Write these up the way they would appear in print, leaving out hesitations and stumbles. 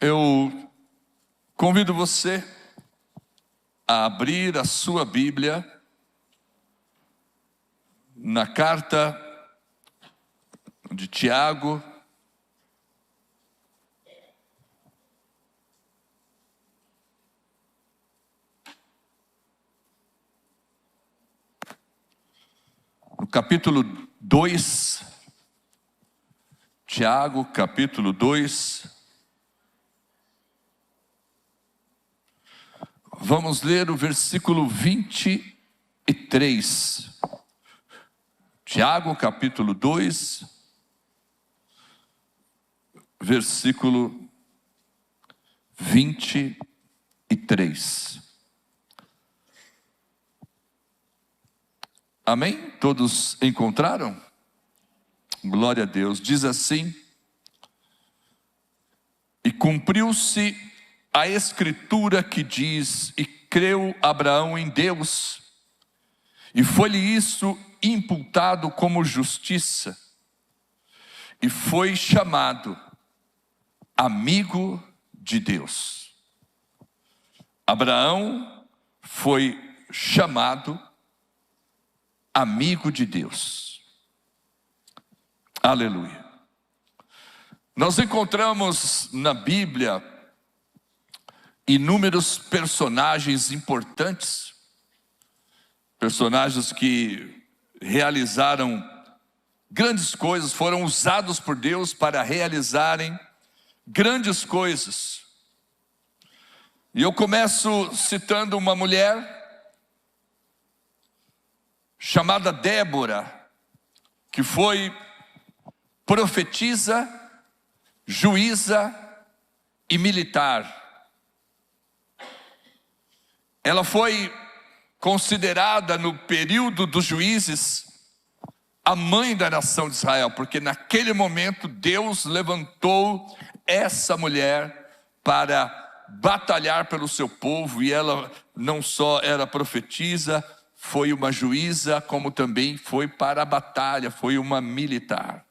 Eu convido você a abrir a sua Bíblia na carta de Tiago, no capítulo 2, Tiago, capítulo 2. Vamos ler o versículo 23. Tiago, capítulo 2, versículo 23. Amém? Todos encontraram? Glória a Deus. Diz assim: e cumpriu-se a escritura que diz, e creu Abraão em Deus, e foi-lhe isso imputado como justiça, e foi chamado amigo de Deus. Abraão foi chamado amigo de Deus. Aleluia. Nós encontramos na Bíblia inúmeros personagens importantes, personagens que realizaram grandes coisas, foram usados por Deus para realizarem grandes coisas. E eu começo citando uma mulher chamada Débora, que foi profetisa, juíza e militar. Ela foi considerada no período dos juízes a mãe da nação de Israel, porque naquele momento Deus levantou essa mulher para batalhar pelo seu povo, e ela não só era profetisa, foi uma juíza, como também foi para a batalha, foi uma militar.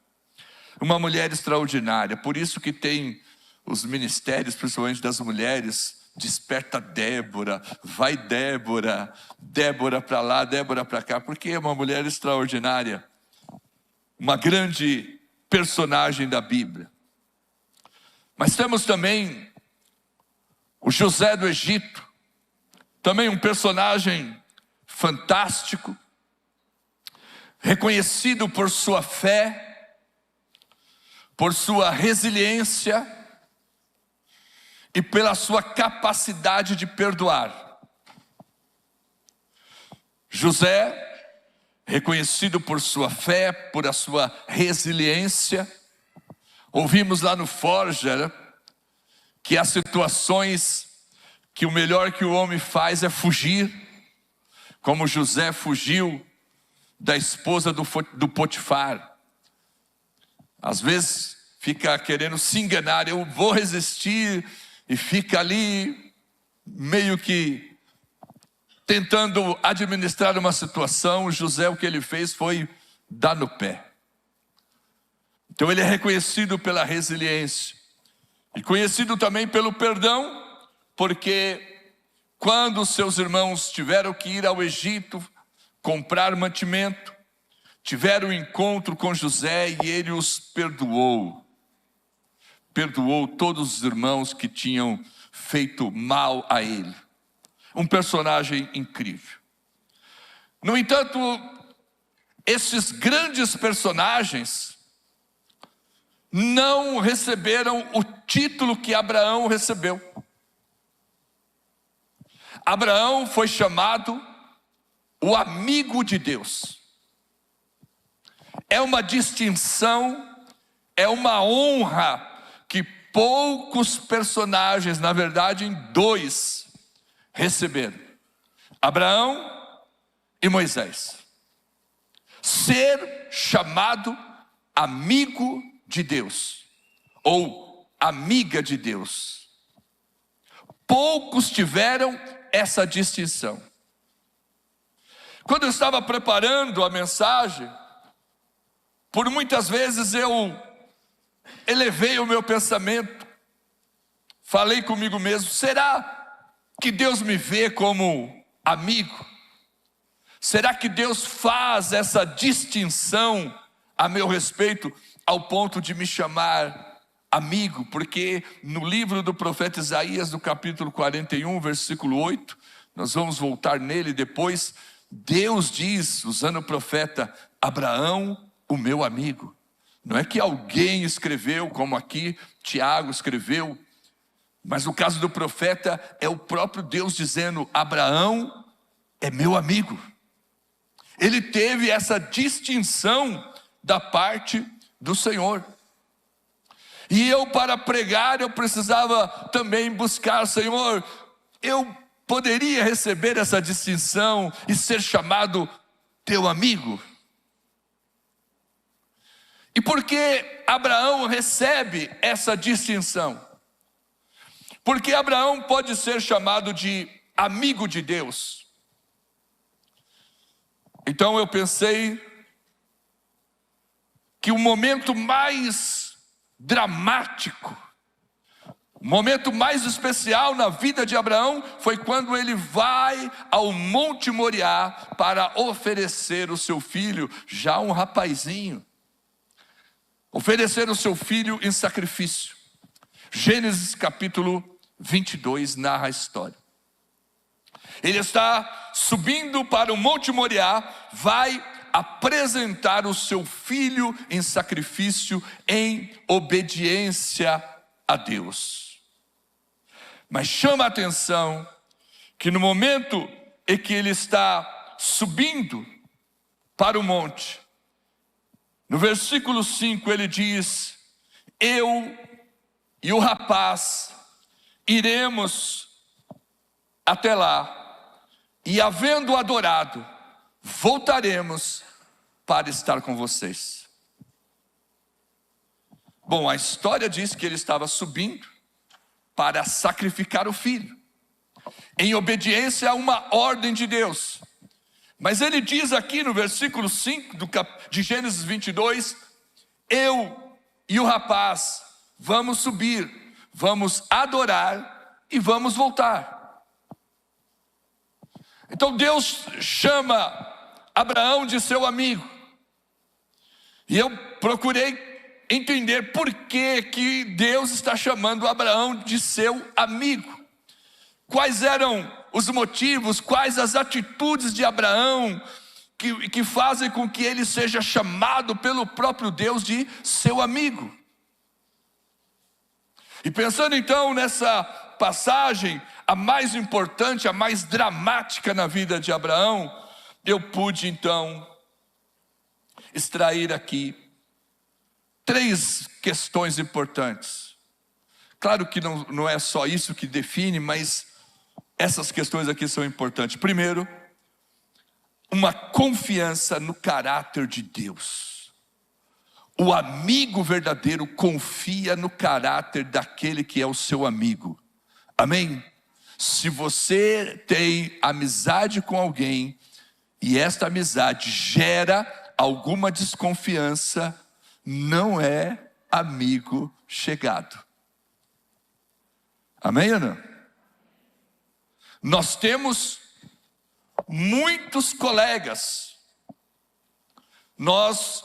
Uma mulher extraordinária. Por isso que tem os ministérios, principalmente das mulheres: desperta Débora, vai Débora, Débora para lá, Débora para cá, porque é uma mulher extraordinária, uma grande personagem da Bíblia. Mas temos também o José do Egito, também um personagem fantástico, reconhecido por sua fé, por sua resiliência e pela sua capacidade de perdoar. José, reconhecido por sua fé, por a sua resiliência. Ouvimos lá no Forja que há situações que o melhor que o homem faz é fugir, como José fugiu da esposa do Potifar. Às vezes fica querendo se enganar: eu vou resistir, e fica ali meio que tentando administrar uma situação. José, o que ele fez foi dar no pé. Então ele é reconhecido pela resiliência e conhecido também pelo perdão, porque quando seus irmãos tiveram que ir ao Egito comprar mantimento, tiveram um encontro com José e ele os perdoou. Perdoou todos os irmãos que tinham feito mal a ele. Um personagem incrível. No entanto, esses grandes personagens não receberam o título que Abraão recebeu. Abraão foi chamado o amigo de Deus. É uma distinção, é uma honra que poucos personagens, na verdade em dois, receberam: Abraão e Moisés. Ser chamado amigo de Deus, ou amiga de Deus. Poucos tiveram essa distinção. Quando eu estava preparando a mensagem, por muitas vezes eu elevei o meu pensamento, falei comigo mesmo: será que Deus me vê como amigo? Será que Deus faz essa distinção a meu respeito ao ponto de me chamar amigo? Porque no livro do profeta Isaías, no capítulo 41, versículo 8, nós vamos voltar nele depois, Deus diz, usando o profeta: Abraão, o meu amigo. Não é que alguém escreveu, como aqui Tiago escreveu, mas no caso do profeta é o próprio Deus dizendo: Abraão é meu amigo. Ele teve essa distinção da parte do Senhor. E eu, para pregar, eu precisava também buscar: Senhor, eu poderia receber essa distinção e ser chamado teu amigo? E por que Abraão recebe essa distinção? Porque Abraão pode ser chamado de amigo de Deus. Então eu pensei que o momento mais dramático, o momento mais especial na vida de Abraão foi quando ele vai ao Monte Moriá para oferecer o seu filho, já um rapazinho, oferecer o seu filho em sacrifício. Gênesis capítulo 22 narra a história. Ele está subindo para o Monte Moriá, vai apresentar o seu filho em sacrifício, em obediência a Deus. Mas chama a atenção que no momento em que ele está subindo para o monte, no versículo 5 ele diz: eu e o rapaz iremos até lá, e havendo adorado, voltaremos para estar com vocês. Bom, a história diz que ele estava subindo para sacrificar o filho, em obediência a uma ordem de Deus. Mas ele diz aqui no versículo 5 de Gênesis 22, eu e o rapaz vamos subir, vamos adorar e vamos voltar. Então Deus chama Abraão de seu amigo. E eu procurei entender por que Deus está chamando Abraão de seu amigo. Quais eram os motivos, quais as atitudes de Abraão que fazem com que ele seja chamado pelo próprio Deus de seu amigo. E pensando então nessa passagem, a mais importante, a mais dramática na vida de Abraão, eu pude então extrair aqui 3 questões importantes. Claro que não é só isso que define, mas essas questões aqui são importantes. Primeiro, uma confiança no caráter de Deus. O amigo verdadeiro confia no caráter daquele que é o seu amigo. Amém? Se você tem amizade com alguém e esta amizade gera alguma desconfiança, não é amigo chegado. Amém ou não? Nós temos muitos colegas. Nós,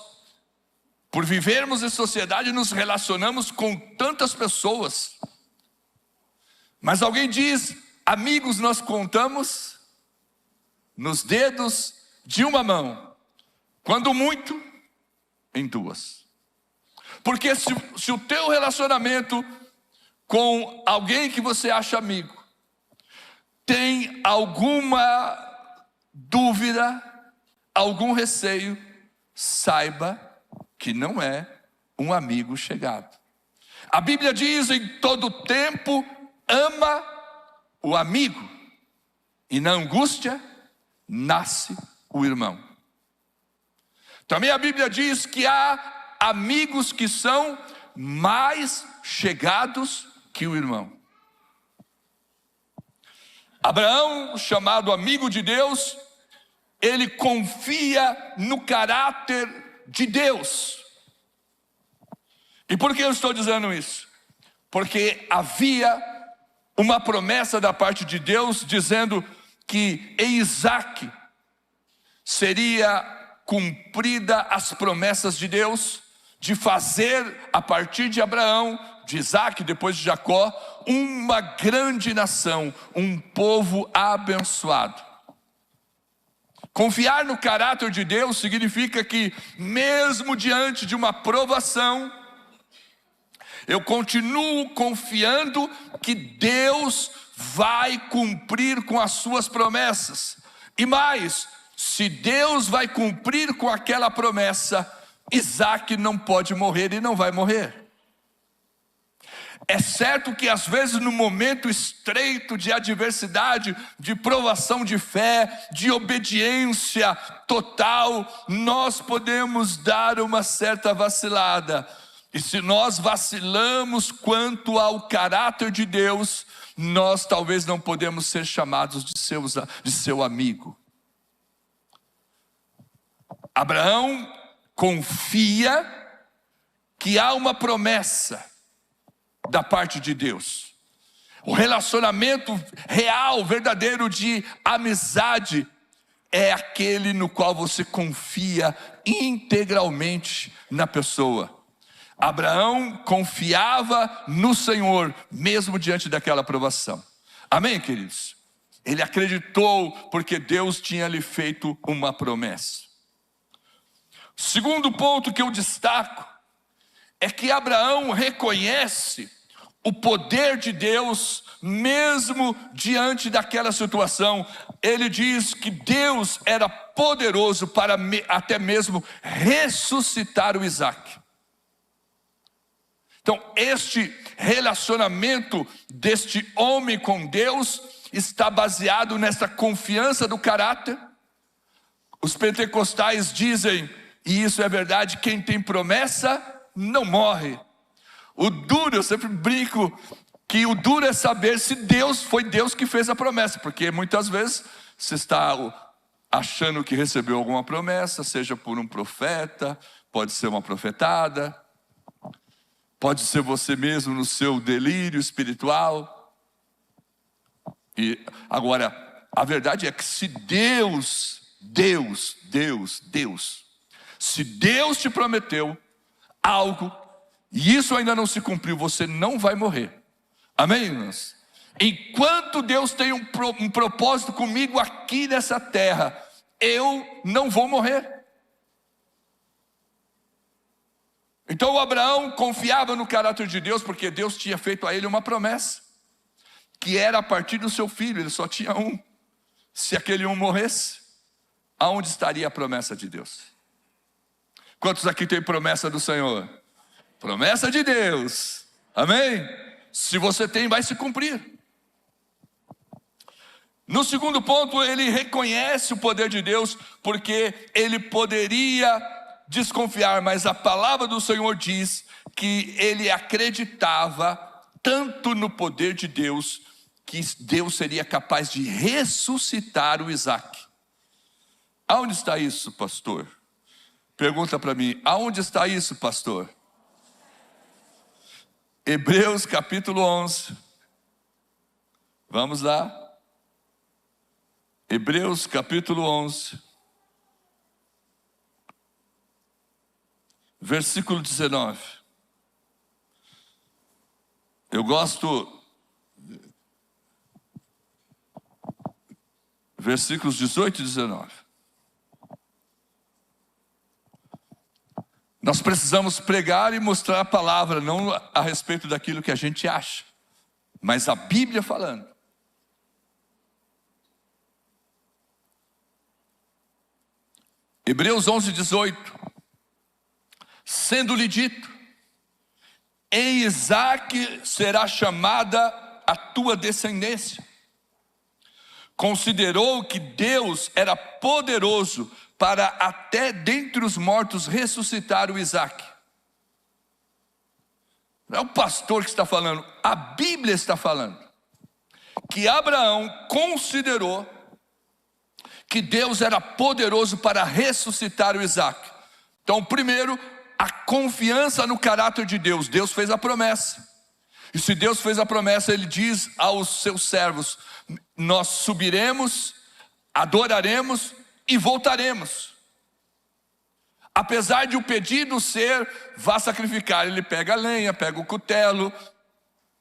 por vivermos em sociedade, nos relacionamos com tantas pessoas. Mas alguém diz: amigos nós contamos nos dedos de uma mão, quando muito, em 2. Porque se o teu relacionamento com alguém que você acha amigo tem alguma dúvida, algum receio, saiba que não é um amigo chegado. A Bíblia diz: em todo tempo ama o amigo, e na angústia nasce o irmão. Também a Bíblia diz que há amigos que são mais chegados que o irmão. Abraão, chamado amigo de Deus, ele confia no caráter de Deus. E por que eu estou dizendo isso? Porque havia uma promessa da parte de Deus, dizendo que em Isaque seria cumprida as promessas de Deus, de fazer a partir de Abraão, de Isaque, depois de Jacó, uma grande nação, um povo abençoado. Confiar no caráter de Deus significa que, mesmo diante de uma provação, eu continuo confiando que Deus vai cumprir com as suas promessas. E mais, se Deus vai cumprir com aquela promessa, Isaque não pode morrer e não vai morrer. É certo que às vezes no momento estreito de adversidade, de provação de fé, de obediência total, nós podemos dar uma certa vacilada. E se nós vacilamos quanto ao caráter de Deus, nós talvez não podemos ser chamados de seu amigo. Abraão confia que há uma promessa da parte de Deus. O relacionamento real, verdadeiro de amizade é aquele no qual você confia integralmente na pessoa. Abraão confiava no Senhor, mesmo diante daquela provação. Amém, queridos? Ele acreditou porque Deus tinha lhe feito uma promessa. Segundo ponto que eu destaco é que Abraão reconhece o poder de Deus mesmo diante daquela situação. Ele diz que Deus era poderoso para até mesmo ressuscitar o Isaque. Então, este relacionamento deste homem com Deus está baseado nessa confiança do caráter. Os pentecostais dizem, e isso é verdade, quem tem promessa não morre. O duro, eu sempre brinco que o duro é saber se foi Deus que fez a promessa, porque muitas vezes você está achando que recebeu alguma promessa, seja por um profeta, pode ser uma profetada, pode ser você mesmo no seu delírio espiritual. E agora, a verdade é que se se Deus te prometeu algo, e isso ainda não se cumpriu, você não vai morrer. Amém, irmãos? Enquanto Deus tem um propósito comigo aqui nessa terra, eu não vou morrer. Então Abraão confiava no caráter de Deus, porque Deus tinha feito a ele uma promessa, que era a partir do seu filho. Ele só tinha um. Se aquele um morresse, aonde estaria a promessa de Deus? Quantos aqui tem promessa do Senhor? Promessa de Deus, amém? Se você tem, vai se cumprir. No segundo ponto, ele reconhece o poder de Deus, porque ele poderia desconfiar, mas a palavra do Senhor diz que ele acreditava tanto no poder de Deus, que Deus seria capaz de ressuscitar o Isaque. Aonde está isso, pastor? Pergunta para mim, aonde está isso, pastor? Hebreus capítulo 11. Vamos lá. Hebreus capítulo 11. Versículo 19. Eu gosto. Versículos 18 e 19. Nós precisamos pregar e mostrar a palavra, não a respeito daquilo que a gente acha, mas a Bíblia falando. Hebreus 11, 18. Sendo-lhe dito, em Isaque será chamada a tua descendência. Considerou que Deus era poderoso para até dentre os mortos ressuscitar o Isaque. Não é o pastor que está falando, a Bíblia está falando. Que Abraão considerou que Deus era poderoso para ressuscitar o Isaque. Então, primeiro, a confiança no caráter de Deus. Deus fez a promessa. E se Deus fez a promessa, Ele diz aos seus servos: nós subiremos, adoraremos e voltaremos. Apesar de o pedido ser: vá sacrificar, ele pega a lenha, pega o cutelo.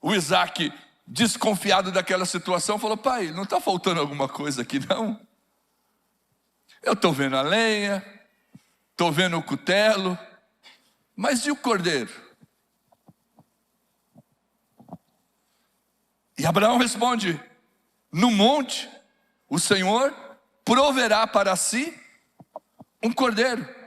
O Isaac, desconfiado daquela situação, falou: pai, não está faltando alguma coisa aqui não? Eu estou vendo a lenha, estou vendo o cutelo, mas e o cordeiro? E Abraão responde: no monte o Senhor proverá para si um cordeiro.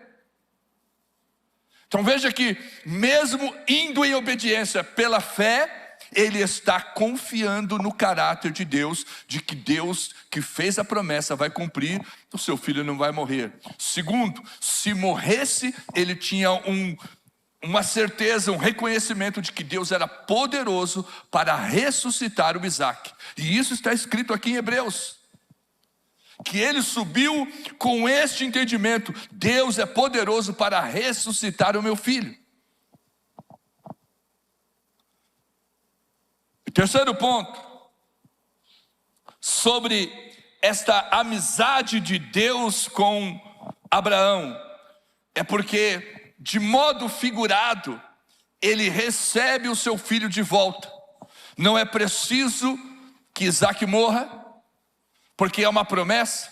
Então veja que, mesmo indo em obediência pela fé, ele está confiando no caráter de Deus, de que Deus que fez a promessa vai cumprir, o seu filho não vai morrer. Segundo, se morresse, ele tinha uma certeza, um reconhecimento de que Deus era poderoso para ressuscitar o Isaac. E isso está escrito aqui em Hebreus. Que ele subiu com este entendimento: Deus é poderoso para ressuscitar o meu filho. E terceiro ponto, sobre esta amizade de Deus com Abraão, é porque, de modo figurado, ele recebe o seu filho de volta. Não é preciso que Isaac morra, porque é uma promessa.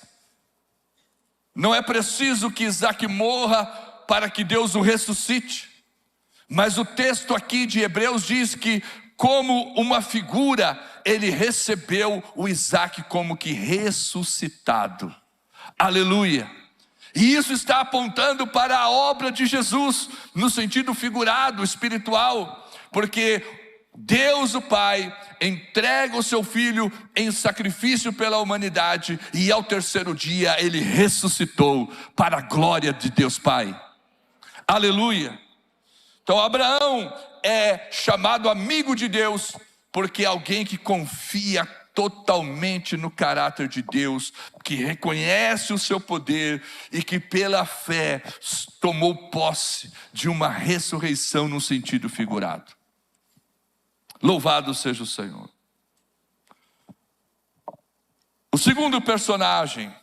Não é preciso que Isaac morra para que Deus o ressuscite. Mas o texto aqui de Hebreus diz que, como uma figura, ele recebeu o Isaac como que ressuscitado. Aleluia! E isso está apontando para a obra de Jesus, no sentido figurado, espiritual, porque Deus o Pai entrega o seu Filho em sacrifício pela humanidade, e ao terceiro dia ele ressuscitou para a glória de Deus Pai. Aleluia! Então Abraão é chamado amigo de Deus, porque é alguém que confia totalmente no caráter de Deus, que reconhece o seu poder e que pela fé tomou posse de uma ressurreição no sentido figurado. Louvado seja o Senhor. O segundo personagem,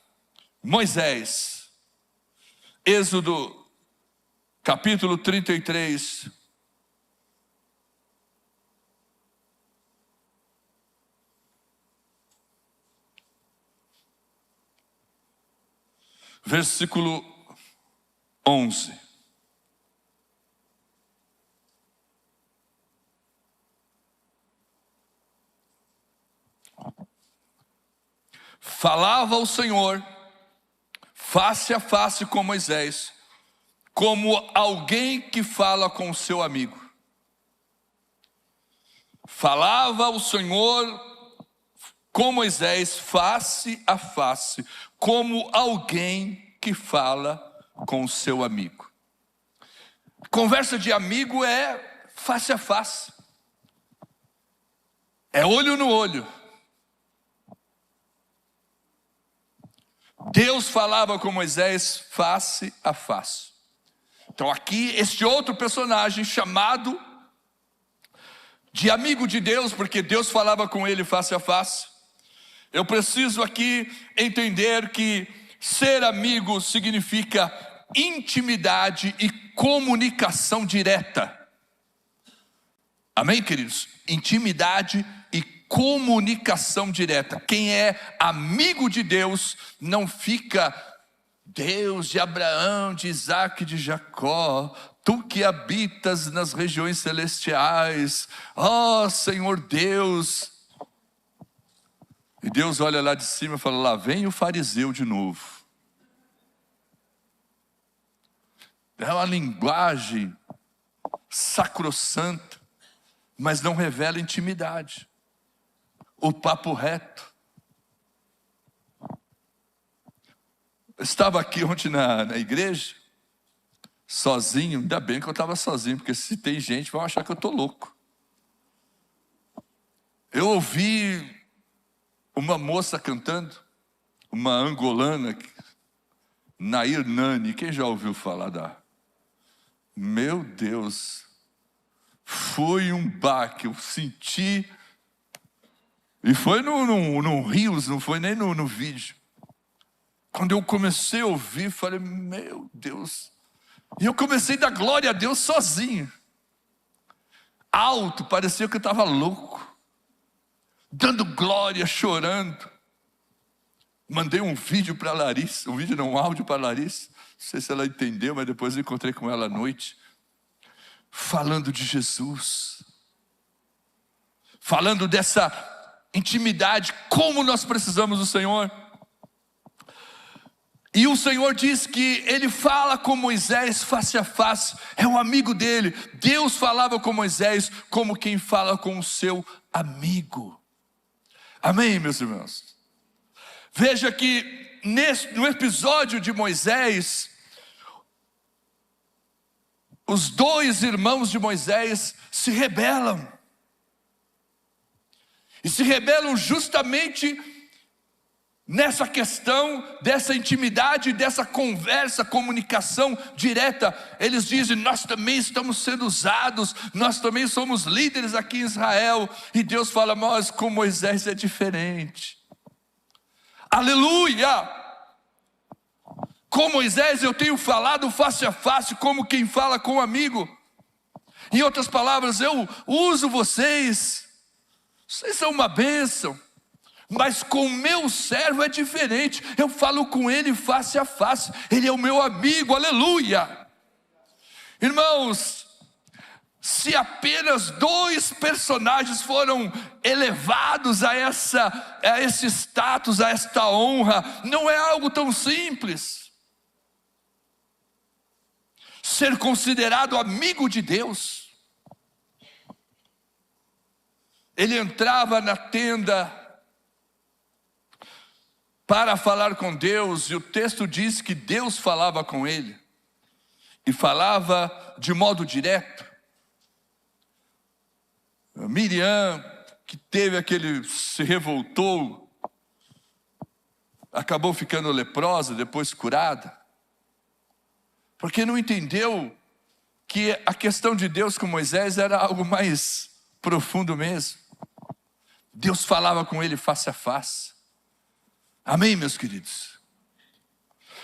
Moisés. Êxodo capítulo 33. Versículo 11. Falava o Senhor face a face com Moisés, como alguém que fala com o seu amigo. Falava o Senhor com Moisés face a face, como alguém que fala com o seu amigo. Conversa de amigo é face a face, é olho no olho. Deus falava com Moisés face a face. Então aqui, este outro personagem chamado de amigo de Deus, porque Deus falava com ele face a face. Eu preciso aqui entender que ser amigo significa intimidade e comunicação direta. Amém, queridos? Intimidade e comunicação direta. Quem é amigo de Deus não fica: Deus de Abraão, de Isaac, de Jacó, tu que habitas nas regiões celestiais, ó Senhor Deus. E Deus olha lá de cima e fala: lá vem o fariseu de novo. É uma linguagem sacrossanta, mas não revela intimidade. O papo reto. Eu estava aqui ontem na igreja, sozinho. Ainda bem que eu estava sozinho, porque se tem gente vão achar que eu estou louco. Eu ouvi uma moça cantando, uma angolana, Nair Nani. Quem já ouviu falar da... Meu Deus, foi um baque, eu senti, e foi no Rios, não foi nem no vídeo. Quando eu comecei a ouvir, falei, meu Deus. E eu comecei a dar glória a Deus sozinho. Alto, parecia que eu estava louco. Dando glória, chorando. Mandei um vídeo para a Larissa, um áudio para a Larissa. Não sei se ela entendeu, mas depois eu encontrei com ela à noite. Falando de Jesus. Falando dessa intimidade, como nós precisamos do Senhor. E o Senhor diz que Ele fala com Moisés face a face, é um amigo dele. Deus falava com Moisés como quem fala com o seu amigo. Amém, meus irmãos? Veja que no episódio de Moisés, os dois irmãos de Moisés se rebelam. E se rebelam justamente nessa questão dessa intimidade, dessa conversa, comunicação direta. Eles dizem, nós também estamos sendo usados, nós também somos líderes aqui em Israel. E Deus fala, mas com Moisés é diferente. Aleluia! Com Moisés eu tenho falado face a face, como quem fala com um amigo. Em outras palavras, eu uso vocês são uma bênção. Mas com o meu servo é diferente. Eu falo com ele face a face. Ele é o meu amigo, aleluia. Irmãos, se apenas dois personagens foram elevados a esse status, a esta honra, não é algo tão simples. Ser considerado amigo de Deus. Ele entrava na tenda para falar com Deus, e o texto diz que Deus falava com ele, e falava de modo direto. Miriam, que se revoltou, acabou ficando leprosa, depois curada, porque não entendeu que a questão de Deus com Moisés era algo mais profundo mesmo. Deus falava com ele face a face. Amém, meus queridos?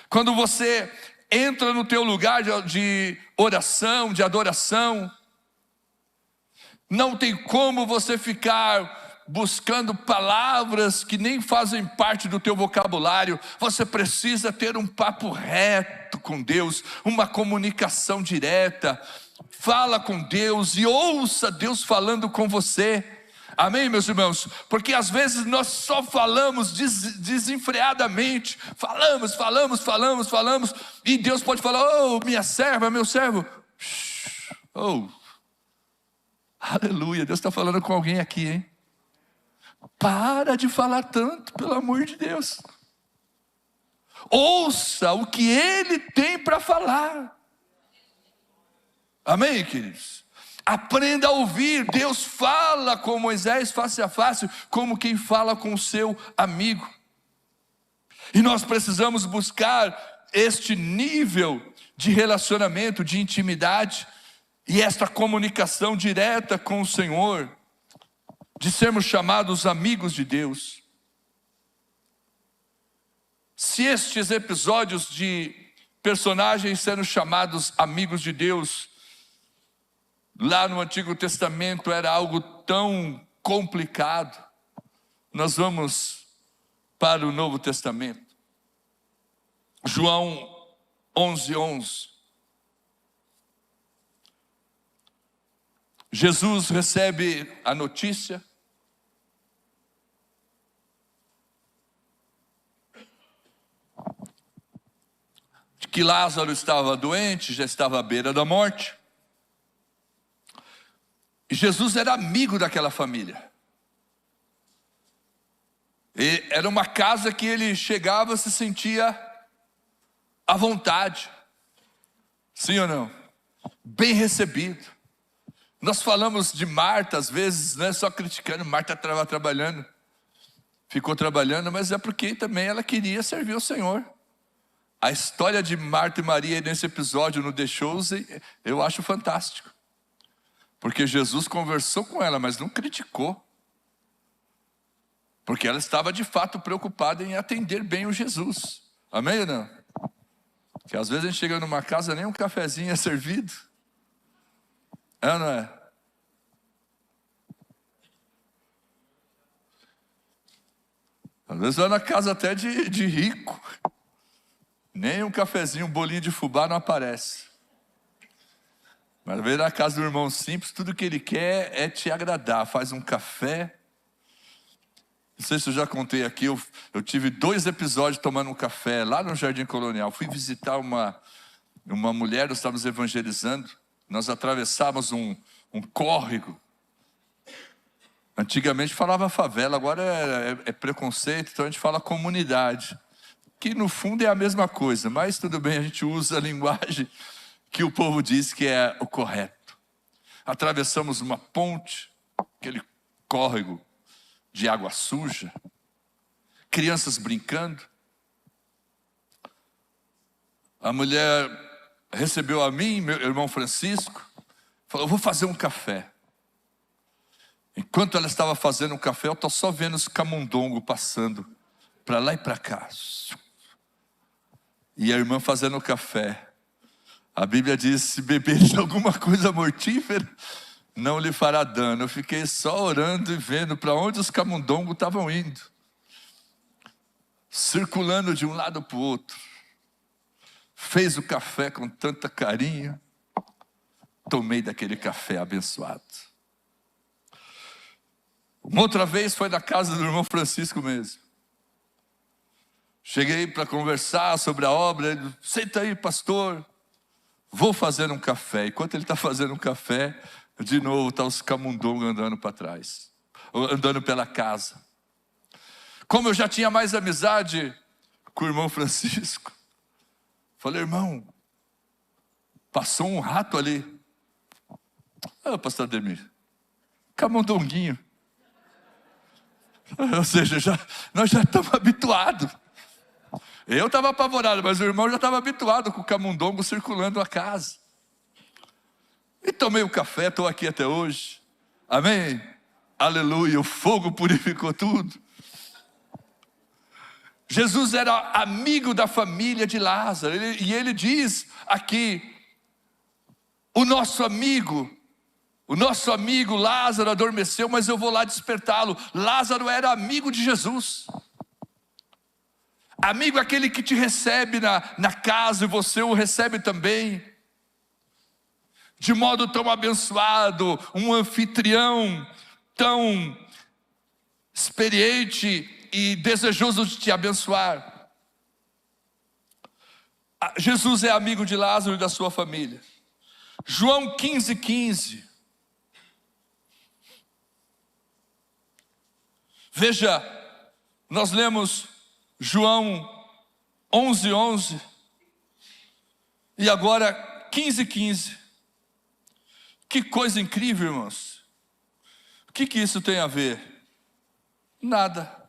Quando você entra no teu lugar de oração, de adoração, não tem como você ficar buscando palavras que nem fazem parte do teu vocabulário. Você precisa ter um papo reto com Deus, uma comunicação direta. Fala com Deus e ouça Deus falando com você. Amém, meus irmãos? Porque às vezes nós só falamos desenfreadamente. Falamos. E Deus pode falar, oh, minha serva, meu servo. Oh, aleluia, Deus está falando com alguém aqui, hein? Para de falar tanto, pelo amor de Deus. Ouça o que Ele tem para falar. Amém, queridos? Aprenda a ouvir. Deus fala com Moisés face a face, como quem fala com o seu amigo. E nós precisamos buscar este nível de relacionamento, de intimidade, e esta comunicação direta com o Senhor, de sermos chamados amigos de Deus. Se estes episódios de personagens sendo chamados amigos de Deus, lá no Antigo Testamento era algo tão complicado, nós vamos para o Novo Testamento. João 11:11. Jesus recebe a notícia de que Lázaro estava doente, já estava à beira da morte. E Jesus era amigo daquela família. E era uma casa que ele chegava, se sentia à vontade. Sim ou não? Bem recebido. Nós falamos de Marta às vezes, não é só criticando, Marta estava trabalhando, ficou trabalhando, mas é porque também ela queria servir o Senhor. A história de Marta e Maria nesse episódio no The Chosen, eu acho fantástico. Porque Jesus conversou com ela, mas não criticou. Porque ela estava de fato preocupada em atender bem o Jesus. Amém ou não? Que às vezes a gente chega numa casa, nem um cafezinho é servido. É ou não é? Às vezes vai na casa até de rico. Nem um cafezinho, um bolinho de fubá não aparece. Mas vem na casa do irmão simples, tudo que ele quer é te agradar. Faz um café. Não sei se eu já contei aqui, eu tive 2 episódios tomando um café lá no Jardim Colonial. Fui visitar uma mulher, nós estávamos evangelizando. Nós atravessávamos um córrego. Antigamente falava favela, agora é preconceito, então a gente fala comunidade. Que no fundo é a mesma coisa, mas tudo bem, a gente usa a linguagem que o povo diz que é o correto. Atravessamos uma ponte, aquele córrego de água suja, crianças brincando. A mulher recebeu a mim, meu irmão Francisco, falou: eu vou fazer um café. Enquanto ela estava fazendo um café, eu estou só vendo os camundongos passando para lá e para cá. E a irmã fazendo o café. A Bíblia diz: se beber de alguma coisa mortífera, não lhe fará dano. Eu fiquei só orando e vendo para onde os camundongos estavam indo, circulando de um lado para o outro. Fez o café com tanta carinho. Tomei daquele café abençoado. Uma outra vez foi na casa do irmão Francisco mesmo. Cheguei para conversar sobre a obra. Ele: senta aí, pastor, vou fazer um café. Enquanto ele está fazendo um café, de novo está os camundongos andando para trás, andando pela casa. Como eu já tinha mais amizade com o irmão Francisco, falei: irmão, passou um rato ali. Ah, pastor Ademir, camundonguinho. Ou seja, nós já estamos habituados. Eu estava apavorado, mas o irmão já estava habituado com o camundongo circulando a casa. E tomei o café, estou aqui até hoje. Amém? Aleluia, o fogo purificou tudo. Jesus era amigo da família de Lázaro. E ele diz aqui: o nosso amigo Lázaro adormeceu, mas eu vou lá despertá-lo. Lázaro era amigo de Jesus. Amigo é aquele que te recebe na casa, e você o recebe também. De modo tão abençoado, um anfitrião tão experiente e desejoso de te abençoar. Jesus é amigo de Lázaro e da sua família. João 15:15. Veja, nós lemos João 11:11 e agora 15:15. Que coisa incrível, irmãos. O que isso tem a ver? Nada.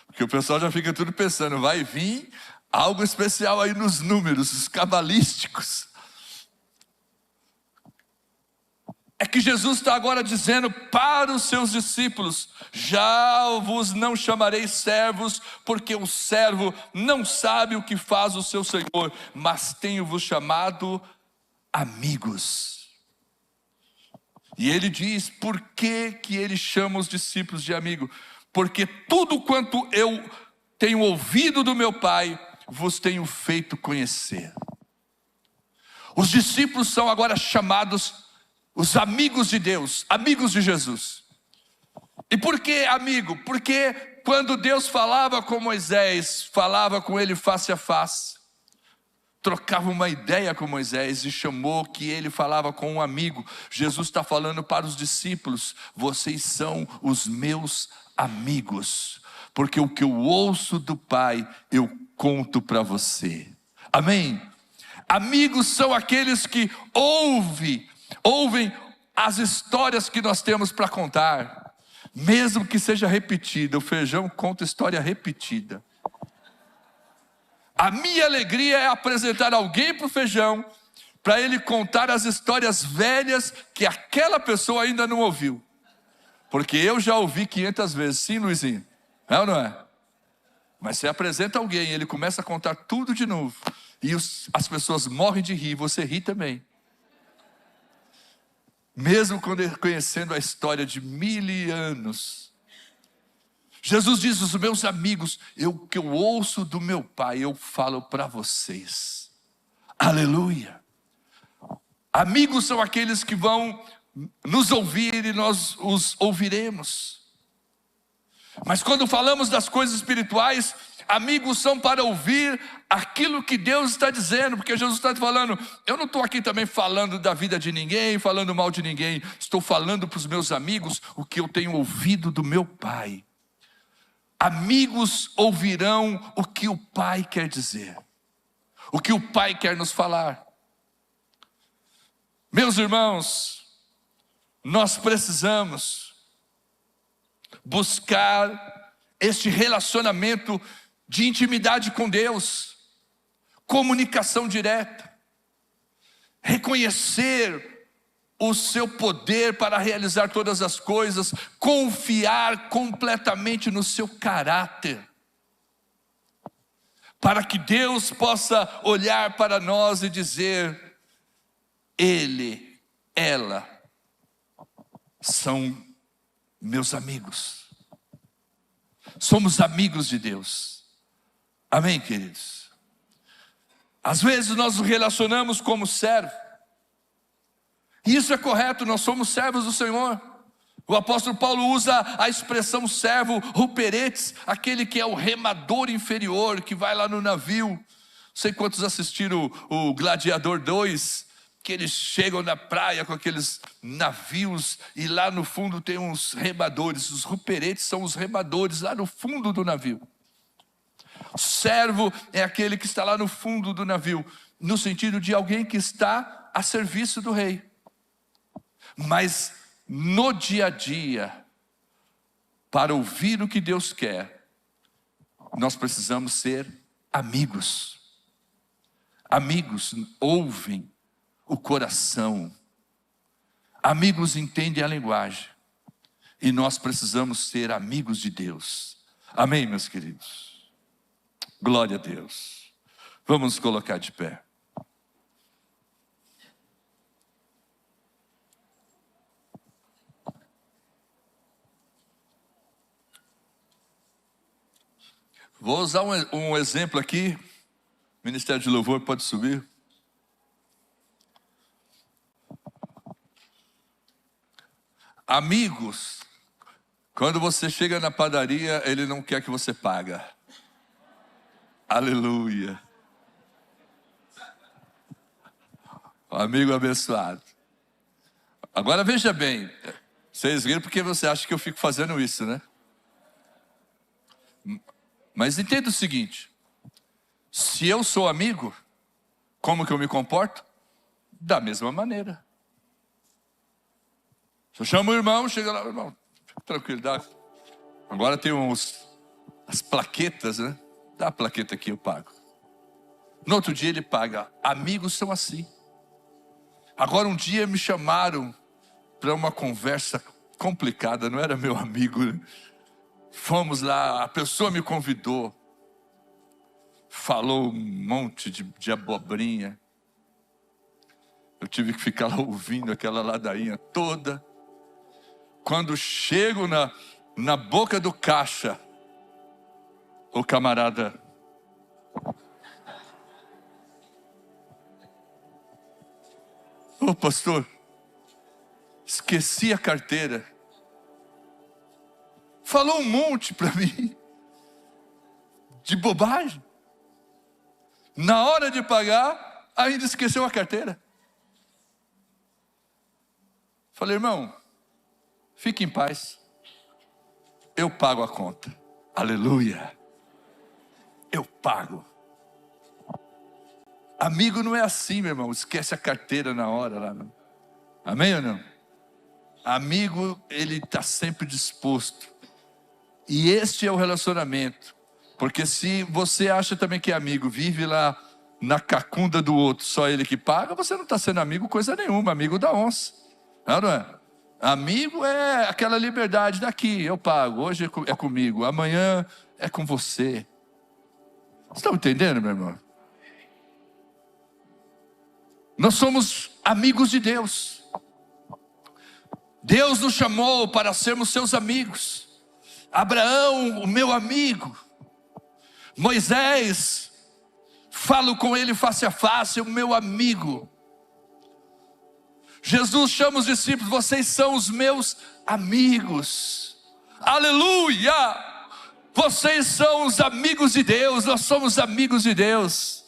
Porque o pessoal já fica tudo pensando: vai vir algo especial aí nos números, os cabalísticos. É que Jesus está agora dizendo para os seus discípulos: já vos não chamarei servos, porque o servo não sabe o que faz o seu Senhor, mas tenho-vos chamado amigos. E ele diz: por que ele chama os discípulos de amigo? Porque tudo quanto eu tenho ouvido do meu Pai, vos tenho feito conhecer. Os discípulos são agora chamados os amigos de Deus, amigos de Jesus. E por que amigo? Porque quando Deus falava com Moisés, falava com ele face a face, trocava uma ideia com Moisés e chamou que ele falava com um amigo. Jesus está falando para os discípulos: vocês são os meus amigos, porque o que eu ouço do Pai, eu conto para você. Amém? Amigos são aqueles que ouvem as histórias que nós temos para contar, mesmo que seja repetida. O feijão conta história repetida. A minha alegria é apresentar alguém para o feijão, para ele contar as histórias velhas que aquela pessoa ainda não ouviu. Porque eu já ouvi 500 vezes, sim, Luizinho? É ou não é? Mas você apresenta alguém, ele começa a contar tudo de novo. E as pessoas morrem de rir, você ri também. Mesmo conhecendo a história de 1000 anos. Jesus diz: os meus amigos, o que eu ouço do meu Pai, eu falo para vocês. Aleluia. Amigos são aqueles que vão nos ouvir e nós os ouviremos. Mas quando falamos das coisas espirituais, amigos são para ouvir aquilo que Deus está dizendo, porque Jesus está falando: eu não estou aqui também falando da vida de ninguém, falando mal de ninguém, estou falando para os meus amigos o que eu tenho ouvido do meu Pai. Amigos ouvirão o que o Pai quer dizer, o que o Pai quer nos falar. Meus irmãos, nós precisamos buscar este relacionamento de intimidade com Deus, comunicação direta, reconhecer o seu poder para realizar todas as coisas, confiar completamente no seu caráter, para que Deus possa olhar para nós e dizer: ele, ela, são meus amigos. Somos amigos de Deus. Amém, queridos? Às vezes nós nos relacionamos como servo. E isso é correto, nós somos servos do Senhor. O apóstolo Paulo usa a expressão servo, ruperetes, aquele que é o remador inferior, que vai lá no navio. Não sei quantos assistiram o Gladiador 2, que eles chegam na praia com aqueles navios, e lá no fundo tem uns remadores. Os ruperetes são os remadores lá no fundo do navio. O servo é aquele que está lá no fundo do navio, no sentido de alguém que está a serviço do rei. Mas no dia a dia, para ouvir o que Deus quer, nós precisamos ser amigos. Amigos ouvem o coração. Amigos entendem a linguagem. E nós precisamos ser amigos de Deus. Amém, meus queridos? Glória a Deus. Vamos nos colocar de pé. Vou usar um exemplo aqui. Ministério de Louvor pode subir. Amigos, quando você chega na padaria, ele não quer que você pague. Aleluia. Amigo abençoado. Agora veja bem, vocês viram porque você acha que eu fico fazendo isso, né? Mas entenda o seguinte: se eu sou amigo, como que eu me comporto? Da mesma maneira. Se eu chamo o irmão, chega lá: irmão, fica tranquilo, dá. Agora tem as plaquetas, né? Dá a plaqueta aqui, eu pago. No outro dia ele paga. Amigos são assim. Agora um dia me chamaram para uma conversa complicada, não era meu amigo, né? Fomos lá, a pessoa me convidou, falou um monte de abobrinha. Eu tive que ficar lá ouvindo aquela ladainha toda. Quando chego na boca do caixa, o camarada: ô pastor, esqueci a carteira. Falou um monte para mim de bobagem. Na hora de pagar, ainda esqueceu a carteira. Falei: irmão, fique em paz, eu pago a conta. Aleluia. Eu pago. Amigo não é assim, meu irmão, esquece a carteira na hora lá, não. Amém ou não? Amigo, ele está sempre disposto. E este é o relacionamento. Porque se você acha também que é amigo, vive lá na cacunda do outro, só ele que paga, você não está sendo amigo coisa nenhuma, amigo da onça. Não é? Amigo é aquela liberdade daqui, eu pago, hoje é comigo, amanhã é com você. Vocês estão entendendo, meu irmão? Nós somos amigos de Deus. Deus nos chamou para sermos seus amigos. Abraão, o meu amigo. Moisés, falo com ele face a face, o meu amigo. Jesus chama os discípulos, vocês são os meus amigos. Aleluia! Vocês são os amigos de Deus, nós somos amigos de Deus.